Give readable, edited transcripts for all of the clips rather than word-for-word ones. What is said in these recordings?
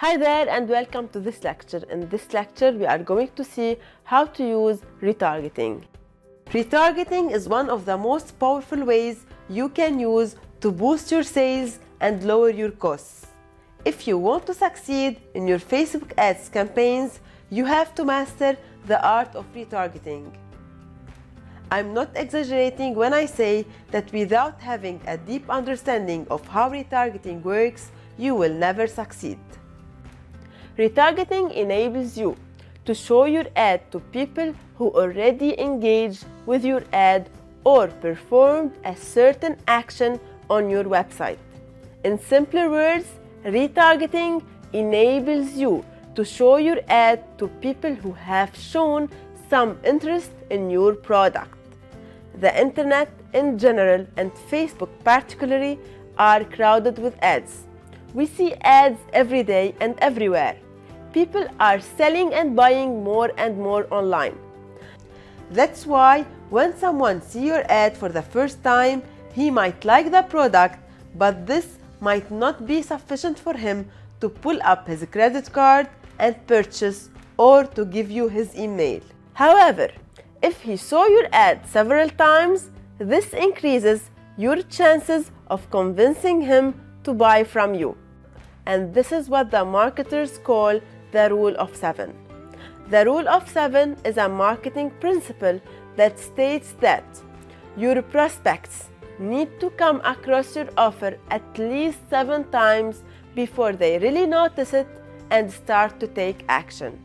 Hi there and welcome to this lecture. In this lecture, we are going to see how to use retargeting. Retargeting is one of the most powerful ways you can use to boost your sales and lower your costs. If you want to succeed in your Facebook ads campaigns, you have to master the art of retargeting. I'm not exaggerating when I say that without having a deep understanding of how retargeting works, you will never succeed. Retargeting enables you to show your ad to people who already engaged with your ad or performed a certain action on your website. In simpler words, retargeting enables you to show your ad to people who have shown some interest in your product. The internet in general and Facebook particularly are crowded with ads. We see ads every day and everywhere. People are selling and buying more and more online. That's why when someone sees your ad for the first time, he might like the product, but this might not be sufficient for him to pull up his credit card and purchase or to give you his email. However, if he saw your ad several times, this increases your chances of convincing him to buy from you. And this is what the marketers call the rule of 7. The rule of 7 is a marketing principle that states that your prospects need to come across your offer at least 7 times before they really notice it and start to take action.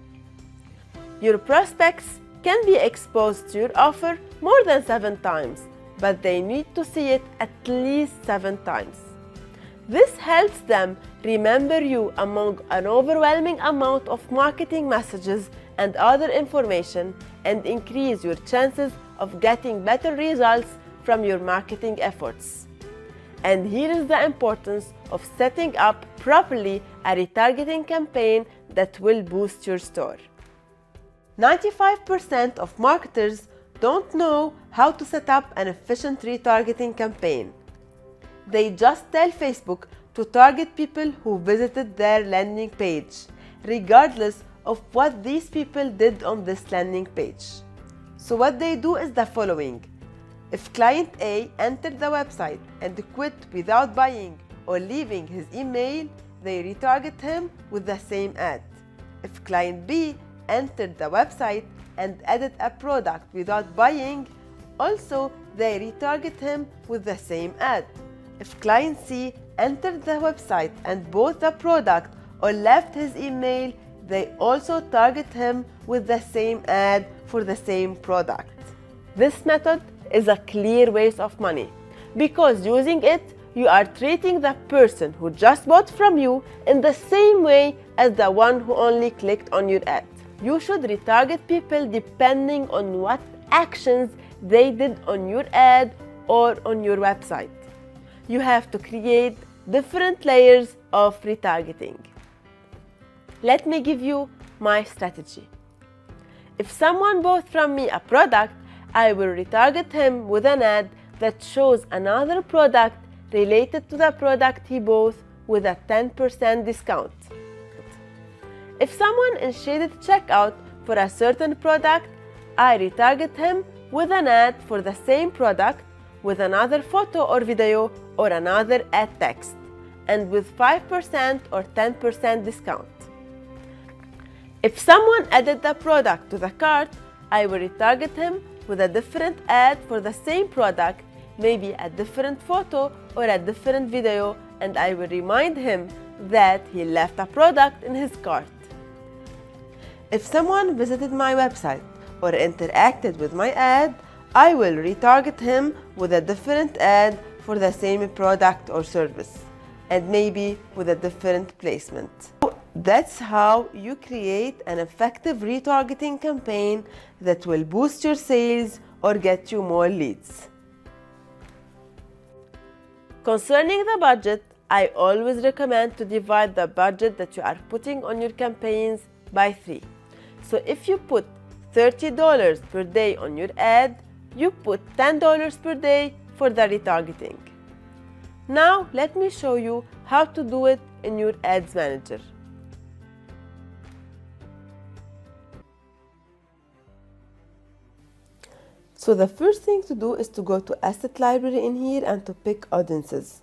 Your prospects can be exposed to your offer more than 7 times, but they need to see it at least 7 times. This helps them remember you among an overwhelming amount of marketing messages and other information and increase your chances of getting better results from your marketing efforts. And here is the importance of setting up properly a retargeting campaign that will boost your store. 95% of marketers don't know how to set up an efficient retargeting campaign. They just tell Facebook to target people who visited their landing page, regardless of what these people did on this landing page. So what they do is the following. If client A entered the website and quit without buying or leaving his email, they retarget him with the same ad. If client B entered the website and added a product without buying, also they retarget him with the same ad. If client C entered the website and bought the product or left his email, they also target him with the same ad for the same product. This method is a clear waste of money because using it, you are treating the person who just bought from you in the same way as the one who only clicked on your ad. You should retarget people depending on what actions they did on your ad or on your website. You have to create different layers of retargeting. Let me give you my strategy. If someone bought from me a product, I will retarget him with an ad that shows another product related to the product he bought with a 10% discount. If someone initiated checkout for a certain product, I retarget him with an ad for the same product with another photo or video or another ad text, and with 5% or 10% discount. If someone added the product to the cart, I will retarget him with a different ad for the same product, maybe a different photo or a different video, and I will remind him that he left a product in his cart. If someone visited my website or interacted with my ad, I will retarget him with a different ad for the same product or service, and maybe with a different placement. That's how you create an effective retargeting campaign that will boost your sales or get you more leads. Concerning the budget, I always recommend to divide the budget that you are putting on your campaigns by 3. So if you put $30 per day on your ad, you put $10 per day for the retargeting. Now let me show you how to do it in your Ads Manager. So the first thing to do is to go to Asset Library in here and to pick audiences.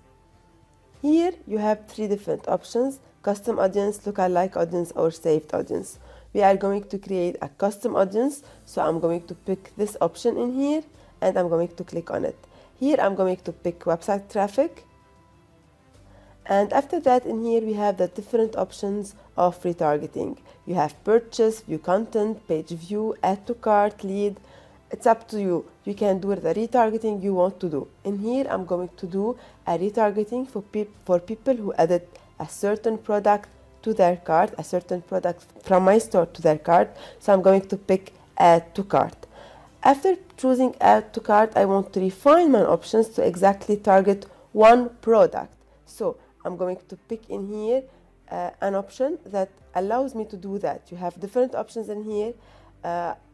Here you have three different options: custom audience, lookalike audience, or saved audience. We are going to create a custom audience, so I'm going to pick this option in here and I'm going to click on it. Here I'm going to pick website traffic, and after that in here we have the different options of retargeting. You have purchase, view content, page view, add to cart, lead. It's up to you. You can do the retargeting you want to do. In here I'm going to do a retargeting for people who added a certain product to their cart, a certain product from my store to their cart. So I'm going to pick add to cart. After choosing add to cart, I want to refine my options to exactly target one product. So I'm going to pick in here an option that allows me to do that. You have different options in here.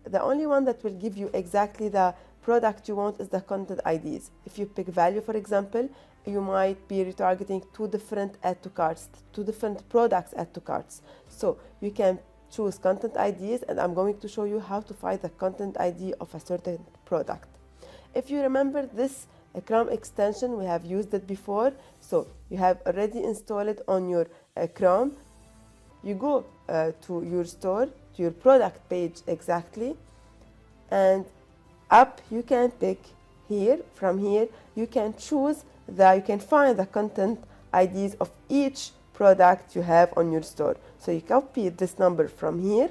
The only one that will give you exactly the product you want is the content IDs. If you pick value, for example, you might be retargeting two different add to carts, two different products add to carts. So you can choose content IDs, and I'm going to show you how to find the content ID of a certain product. If you remember this Chrome extension, we have used it before, so you have already installed it on your Chrome. You go to your store, to your product page exactly, and up you can pick here. From here you can choose you can find the content IDs of each product you have on your store. So you copy this number from here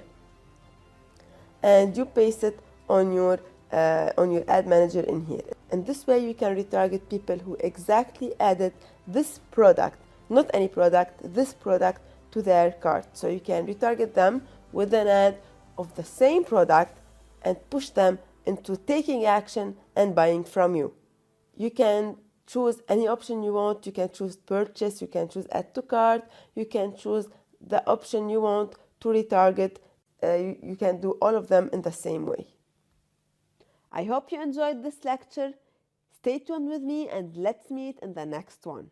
and you paste it on your ad manager in here. And this way you can retarget people who exactly added this product, not any product, this product to their cart. So you can retarget them with an ad of the same product and push them into taking action and buying from you. You can choose any option you want. You can choose purchase, you can choose add to cart, you can choose the option you want to retarget. You can do all of them in the same way. I hope you enjoyed this lecture. Stay tuned with me and let's meet in the next one.